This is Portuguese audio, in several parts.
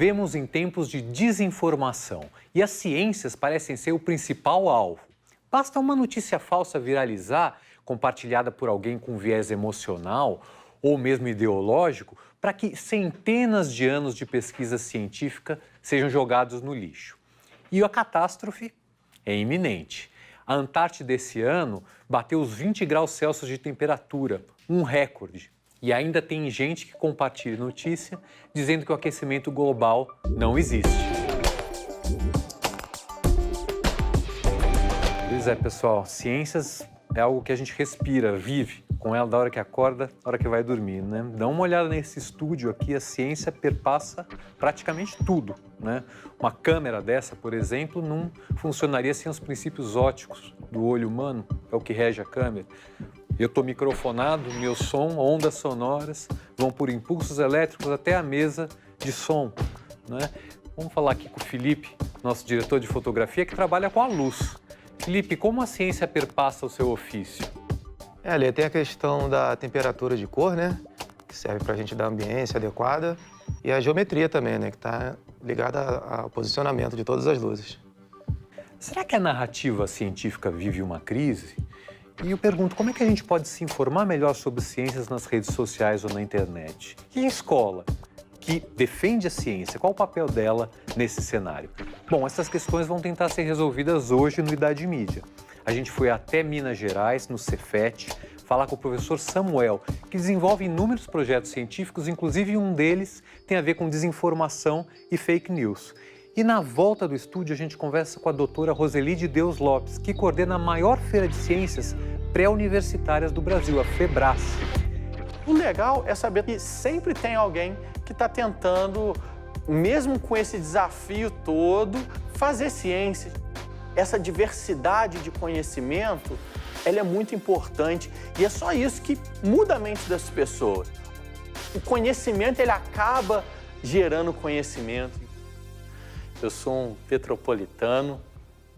Vivemos em tempos de desinformação e as ciências parecem ser o principal alvo. Basta uma notícia falsa viralizar, compartilhada por alguém com viés emocional ou mesmo ideológico, para que centenas de anos de pesquisa científica sejam jogados no lixo. E a catástrofe é iminente. A Antártida esse ano bateu os 20 graus Celsius de temperatura, um recorde. E ainda tem gente que compartilha notícia dizendo que o aquecimento global não existe. Pois é, pessoal, ciências é algo que a gente respira, vive com ela da hora que acorda, da hora que vai dormir, né? Dá uma olhada nesse estúdio aqui, a ciência perpassa praticamente tudo, né? Uma câmera dessa, por exemplo, não funcionaria sem os princípios ópticos do olho humano, é o que rege a câmera. Eu estou microfonado, meu som, ondas sonoras vão por impulsos elétricos até a mesa de som, né? Vamos falar aqui com o Felipe, nosso diretor de fotografia, que trabalha com a luz. Felipe, como a ciência perpassa o seu ofício? Ali tem a questão da temperatura de cor, né? Que serve para a gente dar ambiência adequada. E a geometria também, né? Que está ligada ao posicionamento de todas as luzes. Será que a narrativa científica vive uma crise? E eu pergunto, como é que a gente pode se informar melhor sobre ciências nas redes sociais ou na internet? E a escola, que defende a ciência, qual o papel dela nesse cenário? Bom, essas questões vão tentar ser resolvidas hoje no Idade Mídia. A gente foi até Minas Gerais, no Cefet, falar com o professor Samuel, que desenvolve inúmeros projetos científicos, inclusive um deles tem a ver com desinformação e fake news. E na volta do estúdio a gente conversa com a doutora Roseli de Deus Lopes, que coordena a maior feira de ciências pré-universitárias do Brasil, a FEBRAS. O legal é saber que sempre tem alguém que está tentando, mesmo com esse desafio todo, fazer ciência. Essa diversidade de conhecimento, ela é muito importante e é só isso que muda a mente das pessoas. O conhecimento, ele acaba gerando conhecimento. Eu sou um petropolitano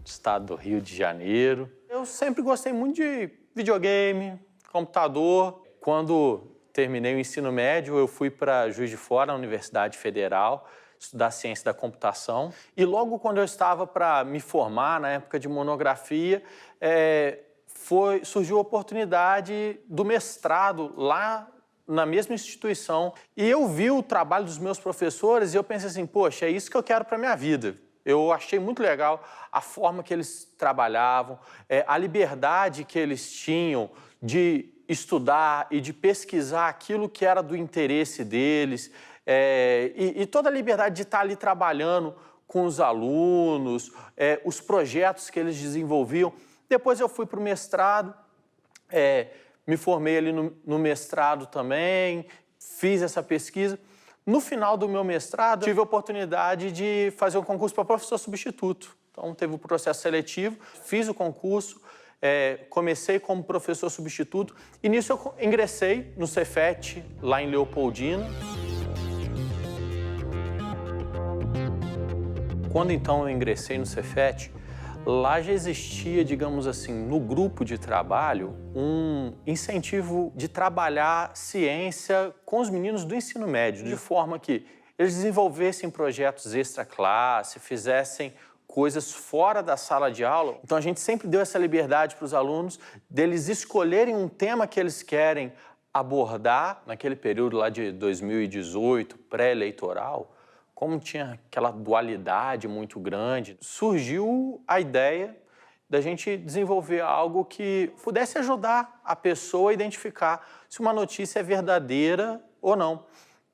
do estado do Rio de Janeiro. Eu sempre gostei muito de videogame, computador. Quando terminei o ensino médio, eu fui para Juiz de Fora, na Universidade Federal, estudar ciência da computação. E logo quando eu estava para me formar, na época de monografia, surgiu a oportunidade do mestrado lá na mesma instituição. E eu vi o trabalho dos meus professores e eu pensei assim, poxa, é isso que eu quero para a minha vida. Eu achei muito legal a forma que eles trabalhavam, a liberdade que eles tinham de estudar e de pesquisar aquilo que era do interesse deles, e toda a liberdade de estar ali trabalhando com os alunos, os projetos que eles desenvolviam. Depois eu fui para o mestrado, me formei ali no mestrado também, fiz essa pesquisa. No final do meu mestrado, tive a oportunidade de fazer um concurso para professor substituto. Então, teve o processo seletivo, fiz o concurso, comecei como professor substituto e nisso eu ingressei no Cefet, lá em Leopoldina. Quando então eu ingressei no Cefet, lá já existia, digamos assim, no grupo de trabalho, um incentivo de trabalhar ciência com os meninos do ensino médio, de forma que eles desenvolvessem projetos extra-classe, fizessem coisas fora da sala de aula. Então a gente sempre deu essa liberdade para os alunos deles escolherem um tema que eles querem abordar naquele período lá de 2018, pré-eleitoral. Como tinha aquela dualidade muito grande, surgiu a ideia da gente desenvolver algo que pudesse ajudar a pessoa a identificar se uma notícia é verdadeira ou não.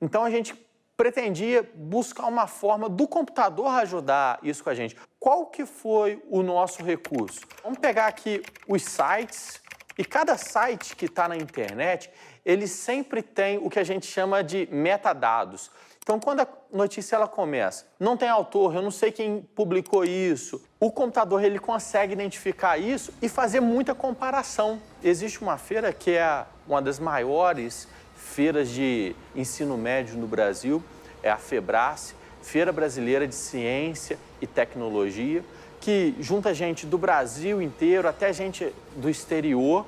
Então a gente pretendia buscar uma forma do computador ajudar isso com a gente. Qual que foi o nosso recurso? Vamos pegar aqui os sites, e cada site que está na internet, ele sempre tem o que a gente chama de metadados. Então, quando a notícia ela começa, não tem autor, eu não sei quem publicou isso, o computador ele consegue identificar isso e fazer muita comparação. Existe uma feira que é uma das maiores feiras de ensino médio no Brasil, é a FEBRAS, Feira Brasileira de Ciência e Tecnologia, que junta gente do Brasil inteiro, até gente do exterior,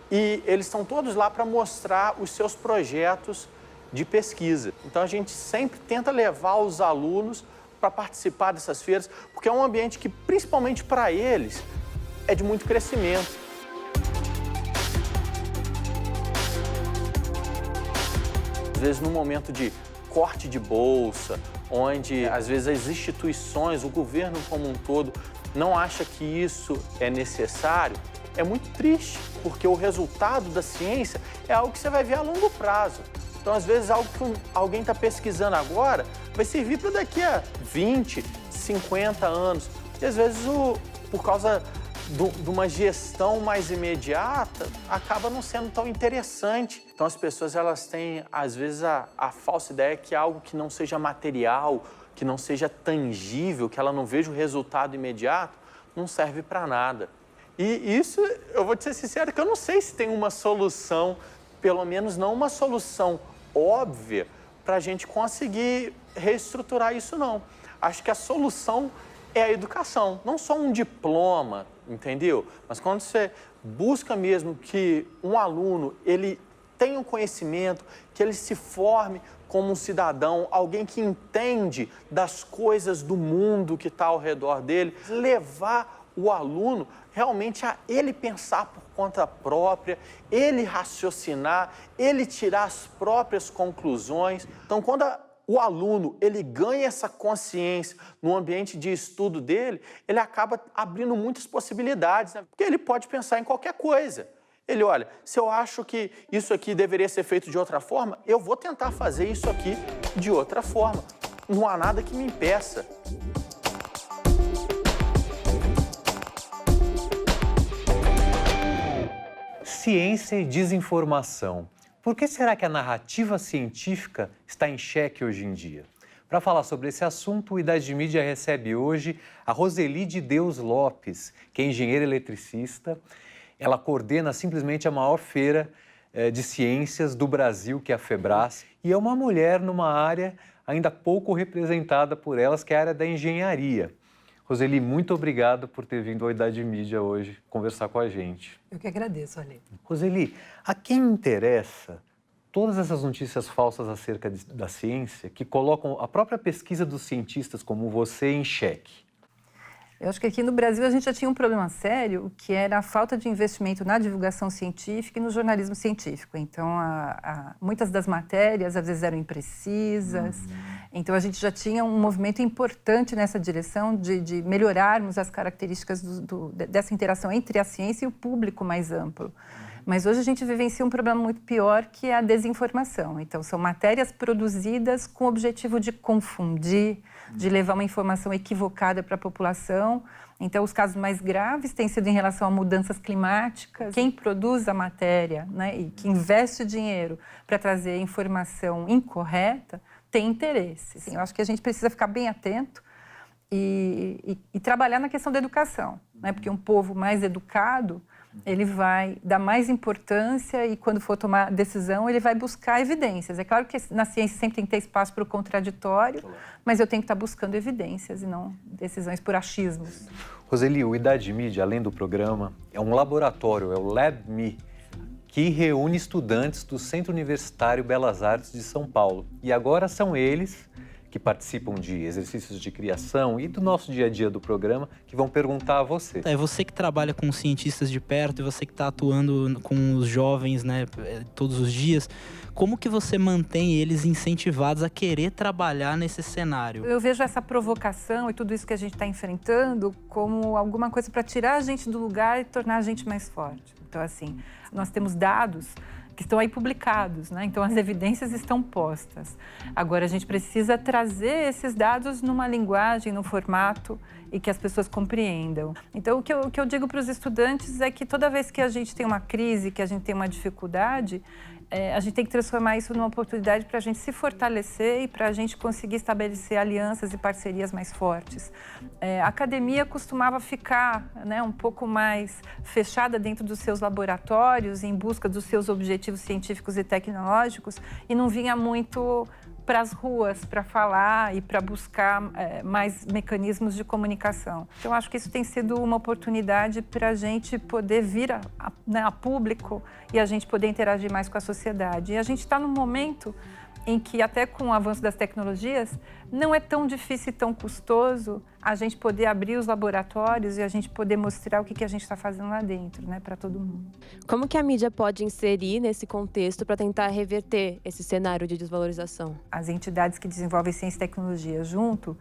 e eles estão todos lá para mostrar os seus projetos de pesquisa. Então a gente sempre tenta levar os alunos para participar dessas feiras, porque é um ambiente que, principalmente para eles, é de muito crescimento. Às vezes, num momento de corte de bolsa, onde, às vezes, as instituições, o governo como um todo, não acha que isso é necessário, é muito triste, porque o resultado da ciência é algo que você vai ver a longo prazo. Então, às vezes, algo que alguém está pesquisando agora vai servir para daqui a 20, 50 anos. E, às vezes, por causa de uma gestão mais imediata, acaba não sendo tão interessante. Então, as pessoas elas têm, às vezes, a falsa ideia que algo que não seja material, que não seja tangível, que ela não veja o resultado imediato, não serve para nada. E isso, eu vou te ser sincero, que eu não sei se tem uma solução, pelo menos não uma solução óbvia, para a gente conseguir reestruturar isso, não. Acho que a solução é a educação, não só um diploma, entendeu? Mas quando você busca mesmo que um aluno, ele tenha um conhecimento, que ele se forme como um cidadão, alguém que entende das coisas do mundo que está ao redor dele, levar o aluno realmente a ele pensar por conta própria, ele raciocinar, ele tirar as próprias conclusões. Então, quando o aluno ele ganha essa consciência no ambiente de estudo dele, ele acaba abrindo muitas possibilidades, né? Porque ele pode pensar em qualquer coisa. Ele olha, se eu acho que isso aqui deveria ser feito de outra forma, eu vou tentar fazer isso aqui de outra forma. Não há nada que me impeça. Ciência e desinformação. Por que será que a narrativa científica está em xeque hoje em dia? Para falar sobre esse assunto, o Idade Mídia recebe hoje a Roseli de Deus Lopes, que é engenheira eletricista. Ela coordena simplesmente a maior feira de ciências do Brasil, que é a FEBRAS, e é uma mulher numa área ainda pouco representada por elas, que é a área da engenharia. Roseli, muito obrigado por ter vindo ao Idade Mídia hoje conversar com a gente. Eu que agradeço, Ale. Roseli, a quem interessa todas essas notícias falsas acerca da ciência que colocam a própria pesquisa dos cientistas como você em xeque? Eu acho que aqui no Brasil a gente já tinha um problema sério, que era a falta de investimento na divulgação científica e no jornalismo científico. Então, muitas das matérias, às vezes, eram imprecisas. Então, a gente já tinha um movimento importante nessa direção de melhorarmos as características dessa interação entre a ciência e o público mais amplo. Mas hoje a gente vivencia um problema muito pior, que é a desinformação. Então, são matérias produzidas com o objetivo de confundir, de levar uma informação equivocada para a população. Então, os casos mais graves têm sido em relação a mudanças climáticas. Quem produz a matéria, né, e que investe dinheiro para trazer informação incorreta, tem interesse. Assim, eu acho que a gente precisa ficar bem atento e trabalhar na questão da educação, né, porque um povo mais educado, ele vai dar mais importância e, quando for tomar decisão, ele vai buscar evidências. É claro que na ciência sempre tem que ter espaço para o contraditório, mas eu tenho que estar buscando evidências e não decisões por achismos. Roseli, o Idade Mídia, além do programa, é um laboratório, é o LabMe, que reúne estudantes do Centro Universitário Belas Artes de São Paulo. E agora são eles que participam de exercícios de criação e do nosso dia a dia do programa, que vão perguntar a você. É você que trabalha com cientistas de perto e você que está atuando com os jovens, né, todos os dias. Como que você mantém eles incentivados a querer trabalhar nesse cenário? Eu vejo essa provocação e tudo isso que a gente está enfrentando como alguma coisa para tirar a gente do lugar e tornar a gente mais forte. Então, assim, nós temos dados que estão aí publicados, né? Então, as evidências estão postas. Agora, a gente precisa trazer esses dados numa linguagem, num formato e que as pessoas compreendam. Então, o que eu digo para os estudantes é que toda vez que a gente tem uma crise, que a gente tem uma dificuldade, a gente tem que transformar isso numa oportunidade para a gente se fortalecer e para a gente conseguir estabelecer alianças e parcerias mais fortes. A academia costumava ficar, né, um pouco mais fechada dentro dos seus laboratórios, em busca dos seus objetivos científicos e tecnológicos, e não vinha muito para as ruas para falar e para buscar mais mecanismos de comunicação. Então, acho que isso tem sido uma oportunidade para a gente poder vir a público e a gente poder interagir mais com a sociedade. E a gente está num momento em que até com o avanço das tecnologias, não é tão difícil e tão custoso a gente poder abrir os laboratórios e a gente poder mostrar o que a gente está fazendo lá dentro, né, para todo mundo. Como que a mídia pode inserir nesse contexto para tentar reverter esse cenário de desvalorização? As entidades que desenvolvem ciência e tecnologia junto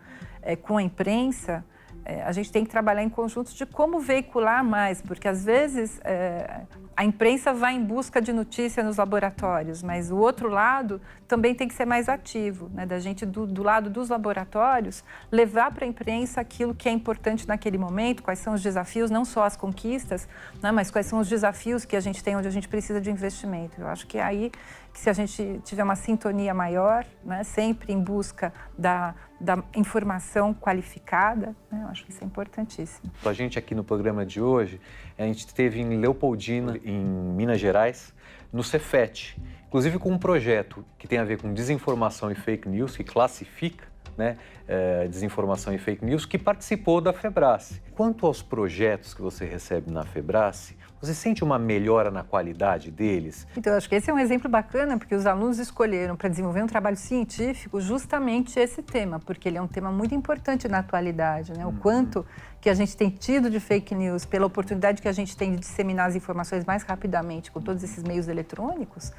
com a imprensa, a gente tem que trabalhar em conjunto de como veicular mais, porque às vezes a imprensa vai em busca de notícia nos laboratórios, mas o outro lado também tem que ser mais ativo, né? Da gente, do lado dos laboratórios, levar para a imprensa aquilo que é importante naquele momento, quais são os desafios, não só as conquistas, né? Mas quais são os desafios que a gente tem, onde a gente precisa de investimento. Eu acho que é aí que, se a gente tiver uma sintonia maior, né? Sempre em busca da informação qualificada, né? Eu acho que isso é importantíssimo. A gente aqui no programa de hoje, a gente esteve em Leopoldina, em Minas Gerais, no Cefet, inclusive com um projeto que tem a ver com desinformação e fake news, que classifica, né, desinformação e fake news, que participou da FEBRASE. Quanto aos projetos que você recebe na FEBRASE, você sente uma melhora na qualidade deles? Então, eu acho que esse é um exemplo bacana, porque os alunos escolheram para desenvolver um trabalho científico justamente esse tema, porque ele é um tema muito importante na atualidade, né? O quanto que a gente tem tido de fake news, pela oportunidade que a gente tem de disseminar as informações mais rapidamente com todos esses meios eletrônicos,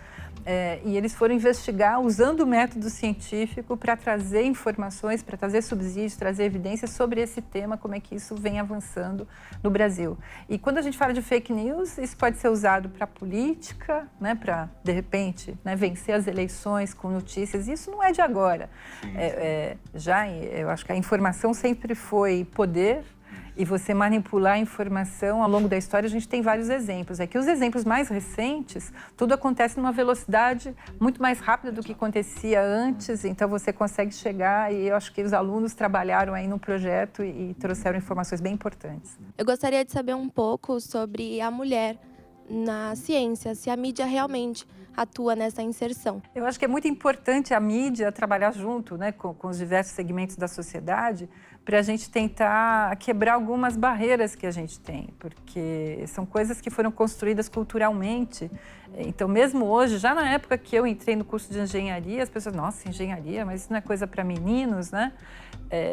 e eles foram investigar usando o método científico para trazer informações, para trazer subsídios, trazer evidências sobre esse tema, como é que isso vem avançando no Brasil. E quando a gente fala de fake news, isso pode ser usado para política, né, para, de repente, né, vencer as eleições com notícias. Isso não é de agora. Eu acho que a informação sempre foi poder, e você manipular a informação ao longo da história, a gente tem vários exemplos. É que os exemplos mais recentes, tudo acontece numa velocidade muito mais rápida do que acontecia antes, então você consegue chegar, e eu acho que os alunos trabalharam aí no projeto e trouxeram informações bem importantes. Eu gostaria de saber um pouco sobre a mulher na ciência, se a mídia realmente atua nessa inserção. Eu acho que é muito importante a mídia trabalhar junto, né, com os diversos segmentos da sociedade, para a gente tentar quebrar algumas barreiras que a gente tem, porque são coisas que foram construídas culturalmente. Então, mesmo hoje, já na época que eu entrei no curso de engenharia, as pessoas, nossa, engenharia, mas isso não é coisa para meninos, né?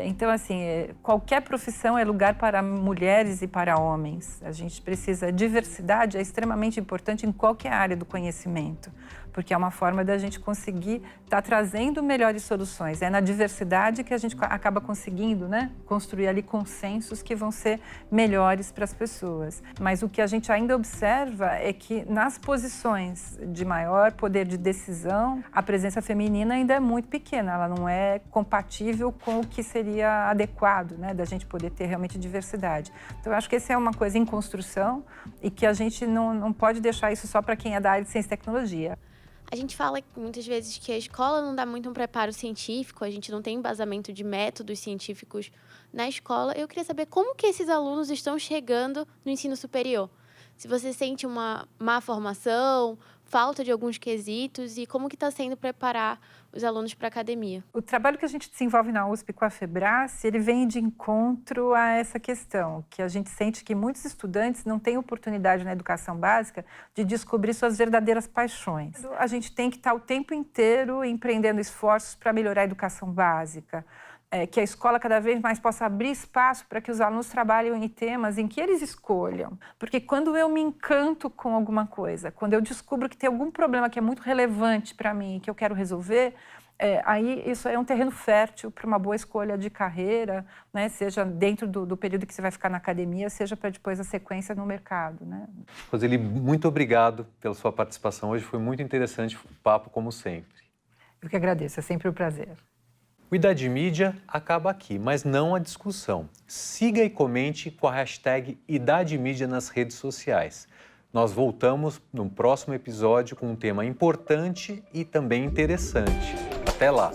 Então, assim, qualquer profissão é lugar para mulheres e para homens. A gente precisa, a diversidade é extremamente importante em qualquer área do conhecimento, porque é uma forma da gente conseguir estar trazendo melhores soluções. É na diversidade que a gente acaba conseguindo, né, construir ali consensos que vão ser melhores para as pessoas. Mas o que a gente ainda observa é que nas posições de maior poder de decisão, a presença feminina ainda é muito pequena, ela não é compatível com o que seria adequado, né, da gente poder ter realmente diversidade. Então, eu acho que essa é uma coisa em construção e que a gente não pode deixar isso só para quem é da área de ciência e tecnologia. A gente fala muitas vezes que a escola não dá muito um preparo científico, a gente não tem embasamento de métodos científicos na escola. Eu queria saber como que esses alunos estão chegando no ensino superior. Se você sente uma má formação, falta de alguns quesitos e como que está sendo preparar os alunos para a academia. O trabalho que a gente desenvolve na USP com a FEBRASE, ele vem de encontro a essa questão, que a gente sente que muitos estudantes não têm oportunidade na educação básica de descobrir suas verdadeiras paixões. A gente tem que estar o tempo inteiro empreendendo esforços para melhorar a educação básica. Que a escola cada vez mais possa abrir espaço para que os alunos trabalhem em temas em que eles escolham. Porque quando eu me encanto com alguma coisa, quando eu descubro que tem algum problema que é muito relevante para mim, que eu quero resolver, aí isso é um terreno fértil para uma boa escolha de carreira, né? Seja dentro do período que você vai ficar na academia, seja para depois a sequência no mercado, né? Roseli, muito obrigado pela sua participação hoje, foi muito interessante o papo, como sempre. Eu que agradeço, é sempre um prazer. O Idade Mídia acaba aqui, mas não a discussão. Siga e comente com a hashtag Idade Mídia nas redes sociais. Nós voltamos no próximo episódio com um tema importante e também interessante. Até lá!